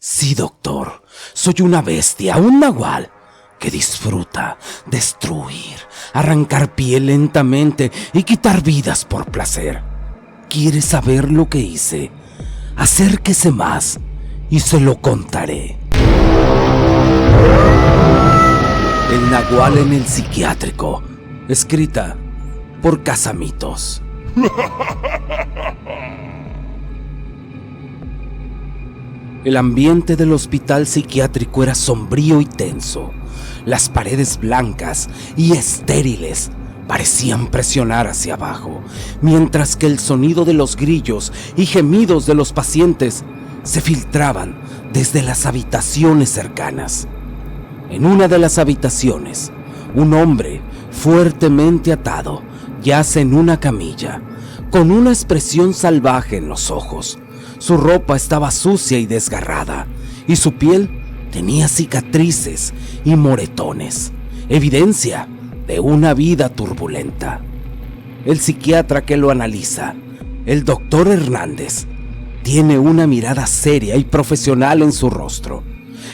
Sí, doctor, soy una bestia, un nahual, que disfruta destruir, arrancar piel lentamente y quitar vidas por placer. ¿Quiere saber lo que hice? Acérquese más y se lo contaré. El nahual en el psiquiátrico, escrita por Casamitos. El ambiente del hospital psiquiátrico era sombrío y tenso. Las paredes blancas y estériles parecían presionar hacia abajo, mientras que el sonido de los grillos y gemidos de los pacientes se filtraban desde las habitaciones cercanas. En una de las habitaciones, un hombre fuertemente atado yace en una camilla, con una expresión salvaje en los ojos. Su ropa estaba sucia y desgarrada, y su piel tenía cicatrices y moretones, evidencia de una vida turbulenta. El psiquiatra que lo analiza, el doctor Hernández, tiene una mirada seria y profesional en su rostro.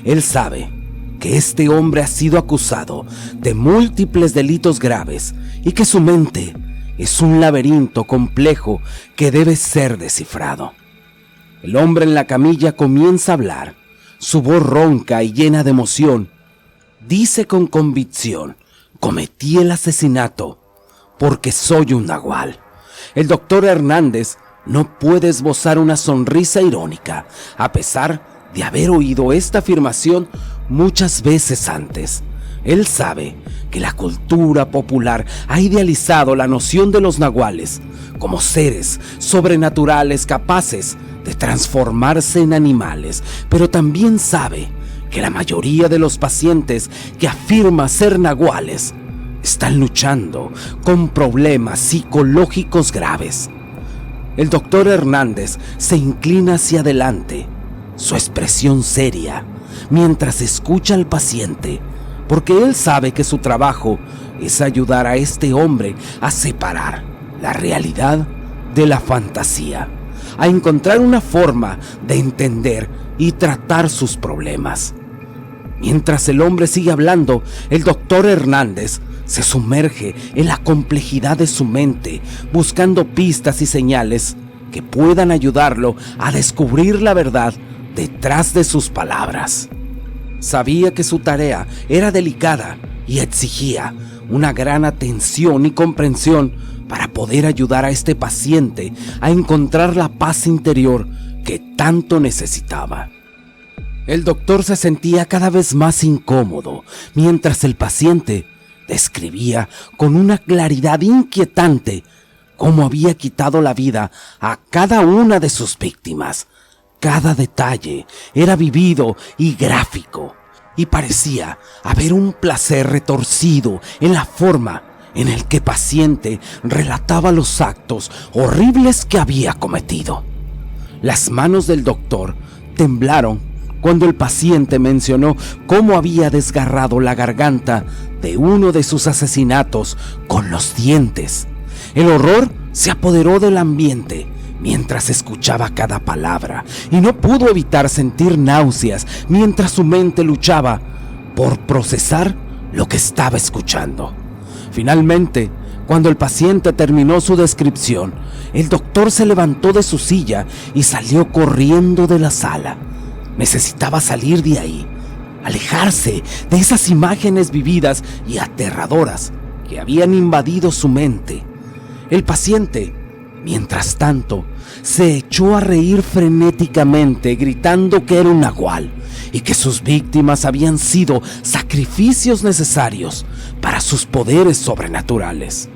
Él sabe que este hombre ha sido acusado de múltiples delitos graves y que su mente es un laberinto complejo que debe ser descifrado. El hombre en la camilla comienza a hablar. Su voz ronca y llena de emoción. Dice con convicción: cometí el asesinato porque soy un nahual. El doctor Hernández no puede esbozar una sonrisa irónica, a pesar de haber oído esta afirmación muchas veces antes. Él sabe que la cultura popular ha idealizado la noción de los nahuales como seres sobrenaturales capaces de transformarse en animales, pero también sabe que la mayoría de los pacientes que afirman ser nahuales están luchando con problemas psicológicos graves. El doctor Hernández se inclina hacia adelante, su expresión seria, mientras escucha al paciente, porque él sabe que su trabajo es ayudar a este hombre a separar la realidad de la fantasía, a encontrar una forma de entender y tratar sus problemas. Mientras el hombre sigue hablando, el doctor Hernández se sumerge en la complejidad de su mente, buscando pistas y señales que puedan ayudarlo a descubrir la verdad detrás de sus palabras. Sabía que su tarea era delicada y exigía una gran atención y comprensión para poder ayudar a este paciente a encontrar la paz interior que tanto necesitaba. El doctor se sentía cada vez más incómodo mientras el paciente describía con una claridad inquietante cómo había quitado la vida a cada una de sus víctimas. Cada detalle era vivido y gráfico, y parecía haber un placer retorcido en la forma en el que el paciente relataba los actos horribles que había cometido. Las manos del doctor temblaron cuando el paciente mencionó cómo había desgarrado la garganta de uno de sus asesinatos con los dientes. El horror se apoderó del ambiente mientras escuchaba cada palabra, y no pudo evitar sentir náuseas mientras su mente luchaba por procesar lo que estaba escuchando. Finalmente, cuando el paciente terminó su descripción, el doctor se levantó de su silla y salió corriendo de la sala. Necesitaba salir de ahí, alejarse de esas imágenes vividas y aterradoras que habían invadido su mente. El paciente, mientras tanto, se echó a reír frenéticamente, gritando que era un nahual y que sus víctimas habían sido sacrificios necesarios para sus poderes sobrenaturales.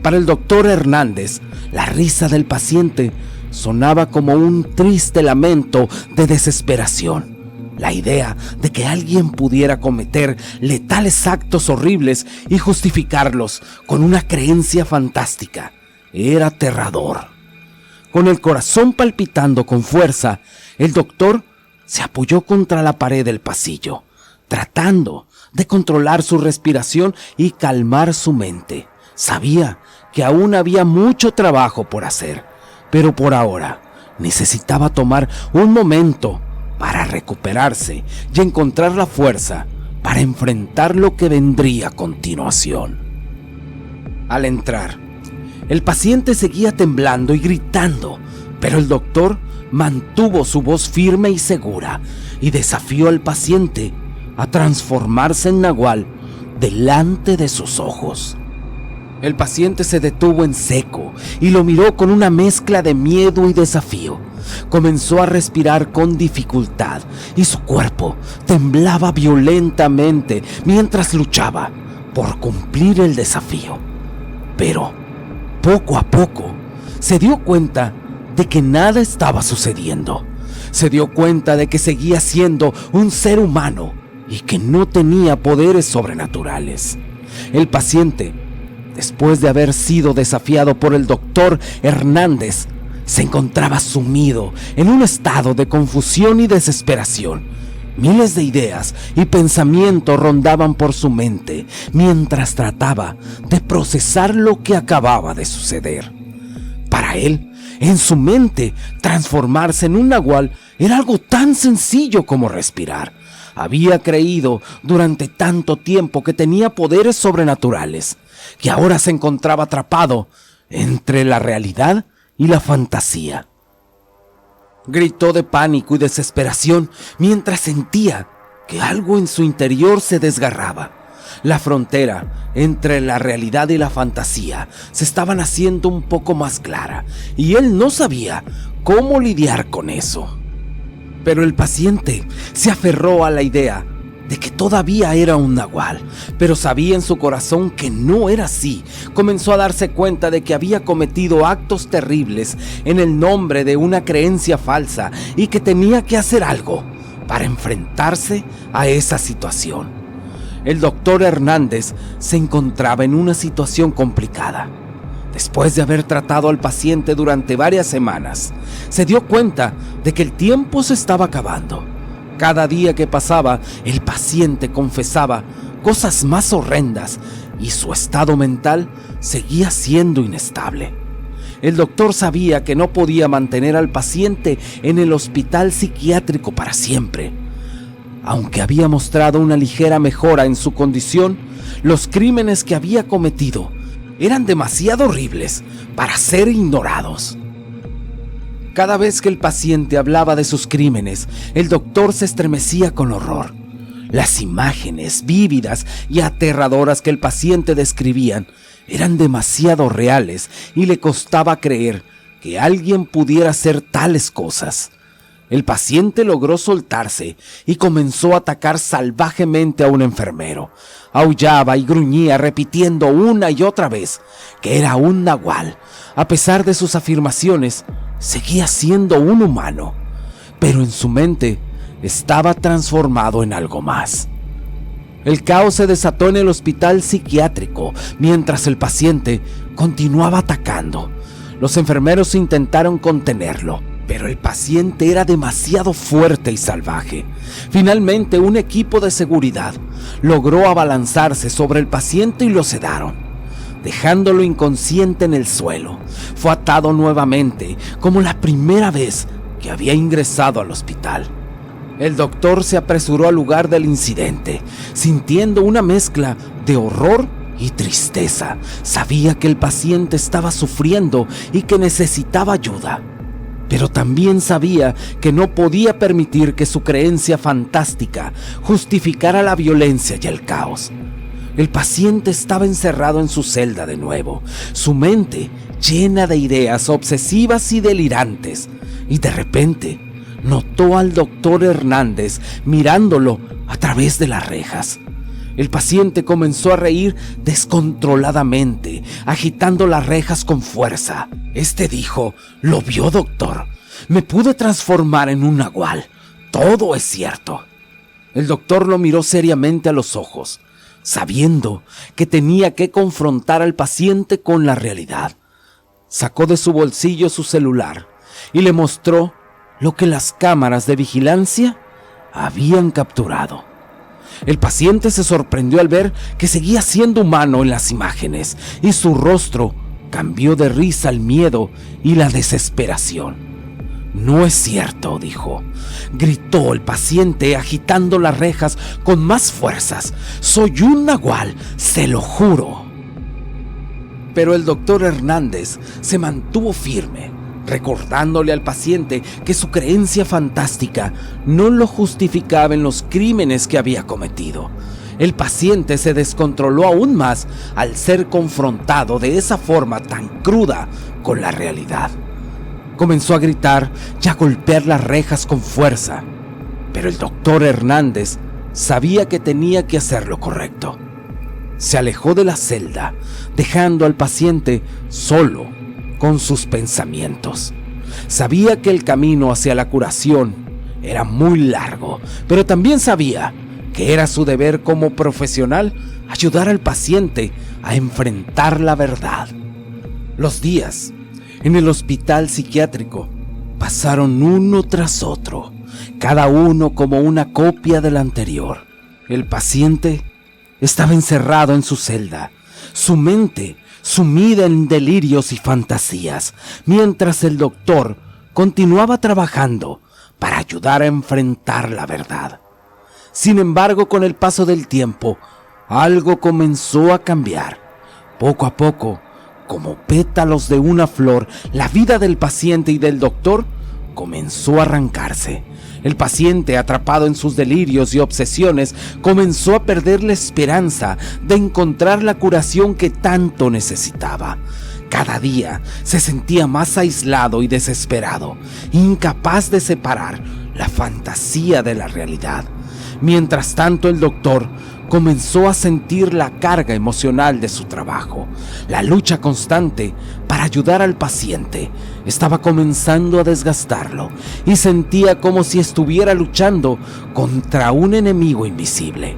Para el doctor Hernández, la risa del paciente sonaba como un triste lamento de desesperación. La idea de que alguien pudiera cometer letales actos horribles y justificarlos con una creencia fantástica era aterrador. Con el corazón palpitando con fuerza, el doctor se apoyó contra la pared del pasillo, tratando de controlar su respiración y calmar su mente. Sabía que aún había mucho trabajo por hacer, pero por ahora necesitaba tomar un momento para recuperarse y encontrar la fuerza para enfrentar lo que vendría a continuación. Al entrar, el paciente seguía temblando y gritando, pero el doctor mantuvo su voz firme y segura y desafió al paciente a transformarse en nahual delante de sus ojos. El paciente se detuvo en seco y lo miró con una mezcla de miedo y desafío. Comenzó a respirar con dificultad y su cuerpo temblaba violentamente mientras luchaba por cumplir el desafío. Pero, poco a poco, se dio cuenta de que nada estaba sucediendo. Se dio cuenta de que seguía siendo un ser humano y que no tenía poderes sobrenaturales. El paciente, después de haber sido desafiado por el doctor Hernández, se encontraba sumido en un estado de confusión y desesperación. Miles de ideas y pensamientos rondaban por su mente mientras trataba de procesar lo que acababa de suceder. Para él, en su mente, transformarse en un nahual era algo tan sencillo como respirar. Había creído durante tanto tiempo que tenía poderes sobrenaturales, que ahora se encontraba atrapado entre la realidad y la fantasía. Gritó de pánico y desesperación mientras sentía que algo en su interior se desgarraba. La frontera entre la realidad y la fantasía se estaban haciendo un poco más clara y él no sabía cómo lidiar con eso. Pero el paciente se aferró a la idea de que todavía era un nahual, pero sabía en su corazón que no era así. Comenzó a darse cuenta de que había cometido actos terribles en el nombre de una creencia falsa y que tenía que hacer algo para enfrentarse a esa situación. El doctor Hernández se encontraba en una situación complicada. Después de haber tratado al paciente durante varias semanas, se dio cuenta de que el tiempo se estaba acabando. Cada día que pasaba, el paciente confesaba cosas más horrendas y su estado mental seguía siendo inestable. El doctor sabía que no podía mantener al paciente en el hospital psiquiátrico para siempre. Aunque había mostrado una ligera mejora en su condición, los crímenes que había cometido eran demasiado horribles para ser ignorados. Cada vez que el paciente hablaba de sus crímenes, el doctor se estremecía con horror. Las imágenes vívidas y aterradoras que el paciente describía eran demasiado reales y le costaba creer que alguien pudiera hacer tales cosas. El paciente logró soltarse y comenzó a atacar salvajemente a un enfermero. Aullaba y gruñía repitiendo una y otra vez que era un nahual. A pesar de sus afirmaciones, seguía siendo un humano, pero en su mente estaba transformado en algo más. El caos se desató en el hospital psiquiátrico mientras el paciente continuaba atacando. Los enfermeros intentaron contenerlo, pero el paciente era demasiado fuerte y salvaje. Finalmente, un equipo de seguridad logró abalanzarse sobre el paciente y lo sedaron, dejándolo inconsciente en el suelo. Fue atado nuevamente, como la primera vez que había ingresado al hospital. El doctor se apresuró al lugar del incidente, sintiendo una mezcla de horror y tristeza. Sabía que el paciente estaba sufriendo y que necesitaba ayuda, pero también sabía que no podía permitir que su creencia fantástica justificara la violencia y el caos. El paciente estaba encerrado en su celda de nuevo, su mente llena de ideas obsesivas y delirantes, y de repente notó al doctor Hernández mirándolo a través de las rejas. El paciente comenzó a reír descontroladamente, agitando las rejas con fuerza. Este dijo: «¿Lo vio, doctor? Me pude transformar en un nahual. Todo es cierto». El doctor lo miró seriamente a los ojos, sabiendo que tenía que confrontar al paciente con la realidad. Sacó de su bolsillo su celular y le mostró lo que las cámaras de vigilancia habían capturado. El paciente se sorprendió al ver que seguía siendo humano en las imágenes, y su rostro cambió de risa al miedo y la desesperación. No es cierto, dijo. Gritó el paciente agitando las rejas con más fuerzas. Soy un nahual, se lo juro. Pero el doctor Hernández se mantuvo firme, recordándole al paciente que su creencia fantástica no lo justificaba en los crímenes que había cometido. El paciente se descontroló aún más al ser confrontado de esa forma tan cruda con la realidad. Comenzó a gritar y a golpear las rejas con fuerza, pero el doctor Hernández sabía que tenía que hacer lo correcto. Se alejó de la celda, dejando al paciente solo con sus pensamientos. Sabía que el camino hacia la curación era muy largo, pero también sabía que era su deber como profesional ayudar al paciente a enfrentar la verdad. Los días en el hospital psiquiátrico pasaron uno tras otro, cada uno como una copia del anterior. El paciente estaba encerrado en su celda, su mente sumida en delirios y fantasías, mientras el doctor continuaba trabajando para ayudar a enfrentar la verdad. Sin embargo, con el paso del tiempo, algo comenzó a cambiar. Poco a poco, como pétalos de una flor, la vida del paciente y del doctor comenzó a arrancarse. El paciente, atrapado en sus delirios y obsesiones, comenzó a perder la esperanza de encontrar la curación que tanto necesitaba. Cada día se sentía más aislado y desesperado, incapaz de separar la fantasía de la realidad. Mientras tanto, el doctor comenzó a sentir la carga emocional de su trabajo. La lucha constante para ayudar al paciente estaba comenzando a desgastarlo y sentía como si estuviera luchando contra un enemigo invisible.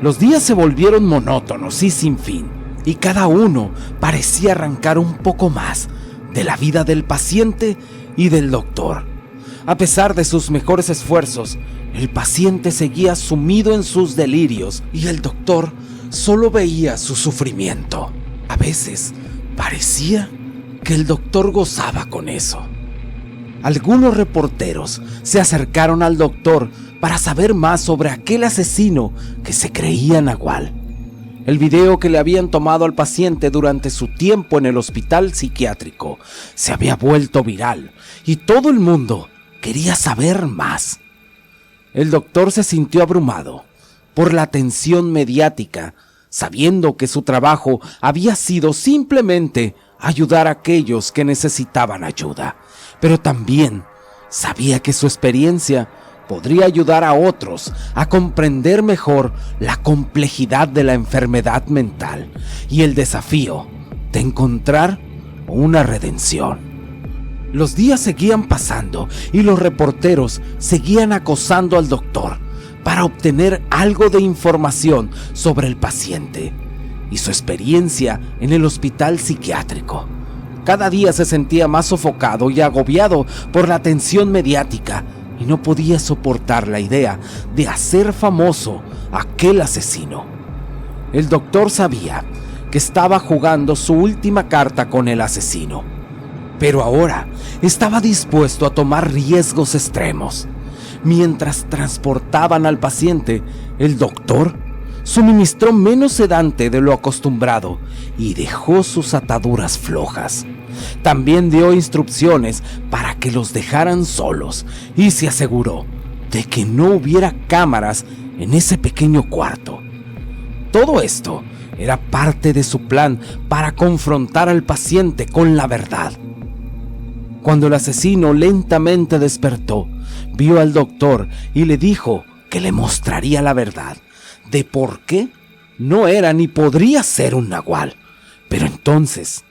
Los días se volvieron monótonos y sin fin, y cada uno parecía arrancar un poco más de la vida del paciente y del doctor. A pesar de sus mejores esfuerzos, el paciente seguía sumido en sus delirios y el doctor solo veía su sufrimiento. A veces parecía que el doctor gozaba con eso. Algunos reporteros se acercaron al doctor para saber más sobre aquel asesino que se creía nahual. El video que le habían tomado al paciente durante su tiempo en el hospital psiquiátrico se había vuelto viral y todo el mundo quería saber más. El doctor se sintió abrumado por la atención mediática, sabiendo que su trabajo había sido simplemente ayudar a aquellos que necesitaban ayuda, pero también sabía que su experiencia podría ayudar a otros a comprender mejor la complejidad de la enfermedad mental y el desafío de encontrar una redención. Los días seguían pasando y los reporteros seguían acosando al doctor para obtener algo de información sobre el paciente y su experiencia en el hospital psiquiátrico. Cada día se sentía más sofocado y agobiado por la atención mediática y no podía soportar la idea de hacer famoso a aquel asesino. El doctor sabía que estaba jugando su última carta con el asesino, pero ahora estaba dispuesto a tomar riesgos extremos. Mientras transportaban al paciente, el doctor suministró menos sedante de lo acostumbrado y dejó sus ataduras flojas. También dio instrucciones para que los dejaran solos y se aseguró de que no hubiera cámaras en ese pequeño cuarto. Todo esto era parte de su plan para confrontar al paciente con la verdad. Cuando el asesino lentamente despertó, vio al doctor y le dijo que le mostraría la verdad de por qué no era ni podría ser un nahual. Pero entonces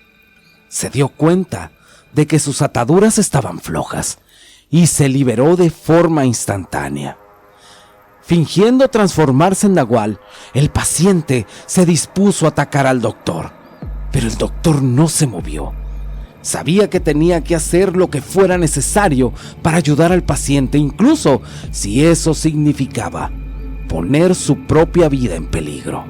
se dio cuenta de que sus ataduras estaban flojas y se liberó de forma instantánea. Fingiendo transformarse en nahual, el paciente se dispuso a atacar al doctor, pero el doctor no se movió. Sabía que tenía que hacer lo que fuera necesario para ayudar al paciente, incluso si eso significaba poner su propia vida en peligro.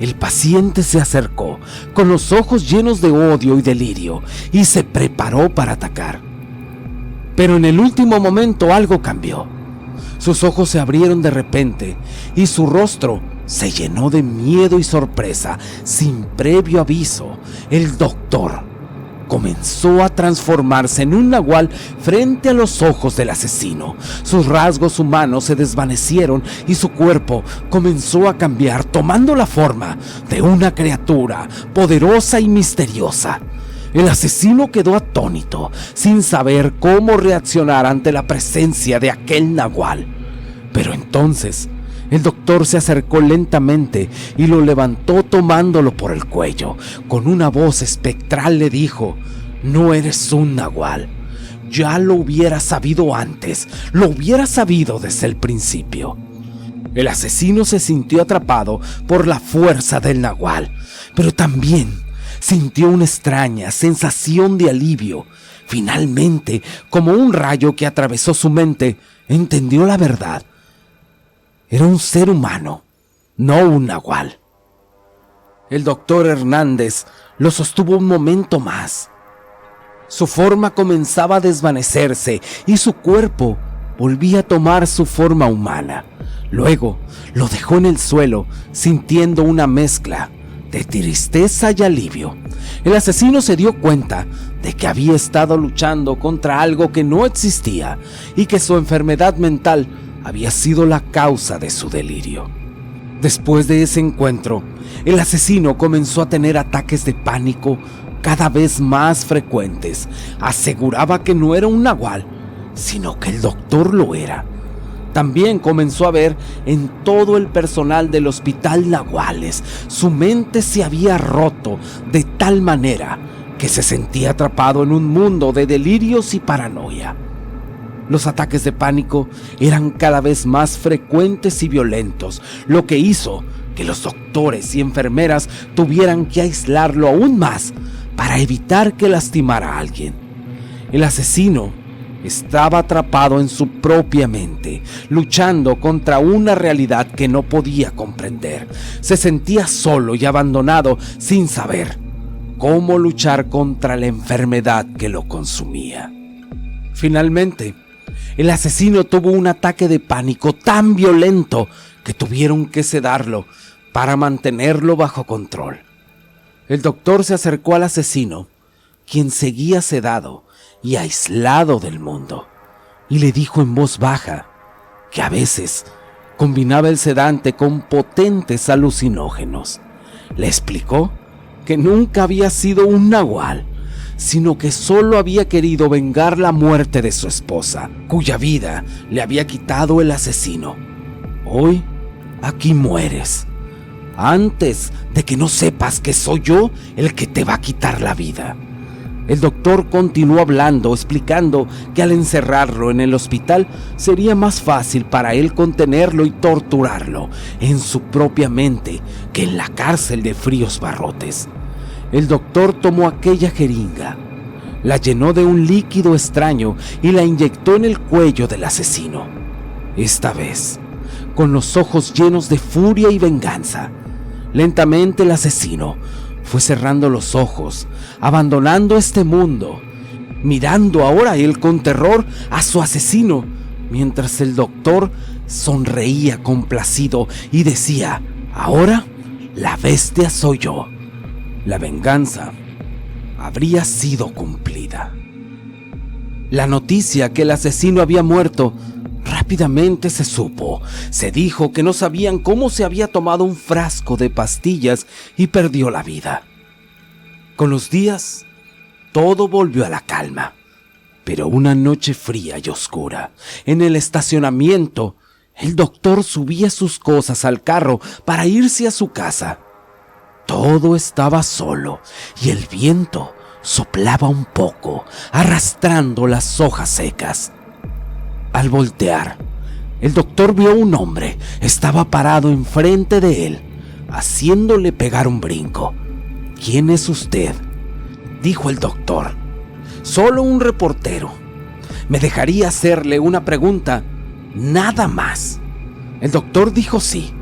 El paciente se acercó con los ojos llenos de odio y delirio y se preparó para atacar. Pero en el último momento algo cambió. Sus ojos se abrieron de repente y su rostro se llenó de miedo y sorpresa. Sin previo aviso, el doctor comenzó a transformarse en un nahual frente a los ojos del asesino. Sus rasgos humanos se desvanecieron y su cuerpo comenzó a cambiar, tomando la forma de una criatura poderosa y misteriosa. El asesino quedó atónito, sin saber cómo reaccionar ante la presencia de aquel nahual. Pero entonces, el doctor se acercó lentamente y lo levantó tomándolo por el cuello. Con una voz espectral le dijo: «No eres un nahual. Ya lo hubiera sabido antes, lo hubiera sabido desde el principio». El asesino se sintió atrapado por la fuerza del nahual, pero también sintió una extraña sensación de alivio. Finalmente, como un rayo que atravesó su mente, entendió la verdad. Era un ser humano, no un nahual. El doctor Hernández lo sostuvo un momento más. Su forma comenzaba a desvanecerse y su cuerpo volvía a tomar su forma humana. Luego lo dejó en el suelo, sintiendo una mezcla de tristeza y alivio. El asesino se dio cuenta de que había estado luchando contra algo que no existía y que su enfermedad mental había sido la causa de su delirio. Después de ese encuentro, el asesino comenzó a tener ataques de pánico cada vez más frecuentes. Aseguraba que no era un nahual, sino que el doctor lo era. También comenzó a ver en todo el personal del hospital nahuales. Su mente se había roto de tal manera que se sentía atrapado en un mundo de delirios y paranoia. Los ataques de pánico eran cada vez más frecuentes y violentos, lo que hizo que los doctores y enfermeras tuvieran que aislarlo aún más para evitar que lastimara a alguien. El asesino estaba atrapado en su propia mente, luchando contra una realidad que no podía comprender. Se sentía solo y abandonado, sin saber cómo luchar contra la enfermedad que lo consumía. Finalmente, el asesino tuvo un ataque de pánico tan violento que tuvieron que sedarlo para mantenerlo bajo control. El doctor se acercó al asesino, quien seguía sedado y aislado del mundo, y le dijo en voz baja que a veces combinaba el sedante con potentes alucinógenos. Le explicó que nunca había sido un nahual, sino que solo había querido vengar la muerte de su esposa, cuya vida le había quitado el asesino. Hoy, aquí mueres, antes de que no sepas que soy yo el que te va a quitar la vida. El doctor continuó hablando, explicando que al encerrarlo en el hospital sería más fácil para él contenerlo y torturarlo en su propia mente que en la cárcel de Fríos Barrotes. El doctor tomó aquella jeringa, la llenó de un líquido extraño y la inyectó en el cuello del asesino. Esta vez, con los ojos llenos de furia y venganza, lentamente el asesino fue cerrando los ojos, abandonando este mundo, mirando ahora él con terror a su asesino, mientras el doctor sonreía complacido y decía: «Ahora la bestia soy yo». La venganza habría sido cumplida. La noticia que el asesino había muerto rápidamente se supo. Se dijo que no sabían cómo se había tomado un frasco de pastillas y perdió la vida. Con los días, todo volvió a la calma. Pero una noche fría y oscura, en el estacionamiento, el doctor subía sus cosas al carro para irse a su casa. Todo estaba solo y el viento soplaba un poco, arrastrando las hojas secas. Al voltear, el doctor vio a un hombre. Estaba parado enfrente de él, haciéndole pegar un brinco. «¿Quién es usted?», dijo el doctor. «Solo un reportero. ¿Me dejaría hacerle una pregunta? Nada más». El doctor dijo sí.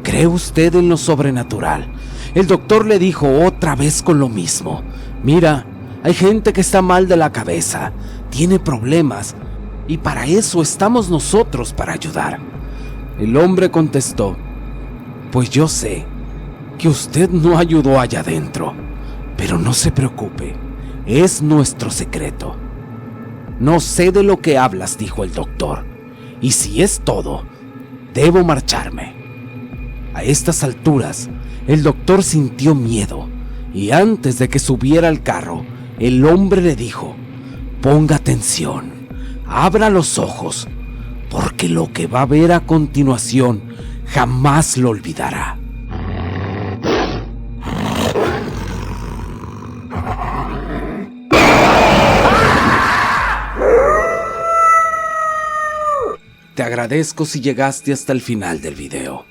«¿Cree usted en lo sobrenatural?». El doctor le dijo otra vez con lo mismo. «Mira, Hay gente que está mal de la cabeza, tiene problemas, y para eso estamos nosotros, para ayudar. El hombre contestó: pues yo sé que usted no ayudó allá adentro, pero no se preocupe, es nuestro secreto. No sé de lo que hablas, dijo el doctor, y si es todo, debo marcharme. A estas alturas, el doctor sintió miedo, y antes de que subiera al carro, el hombre le dijo: ponga atención, abra los ojos, porque lo que va a ver a continuación jamás lo olvidará. Te agradezco si llegaste hasta el final del video.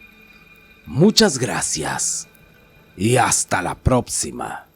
Muchas gracias y hasta la próxima.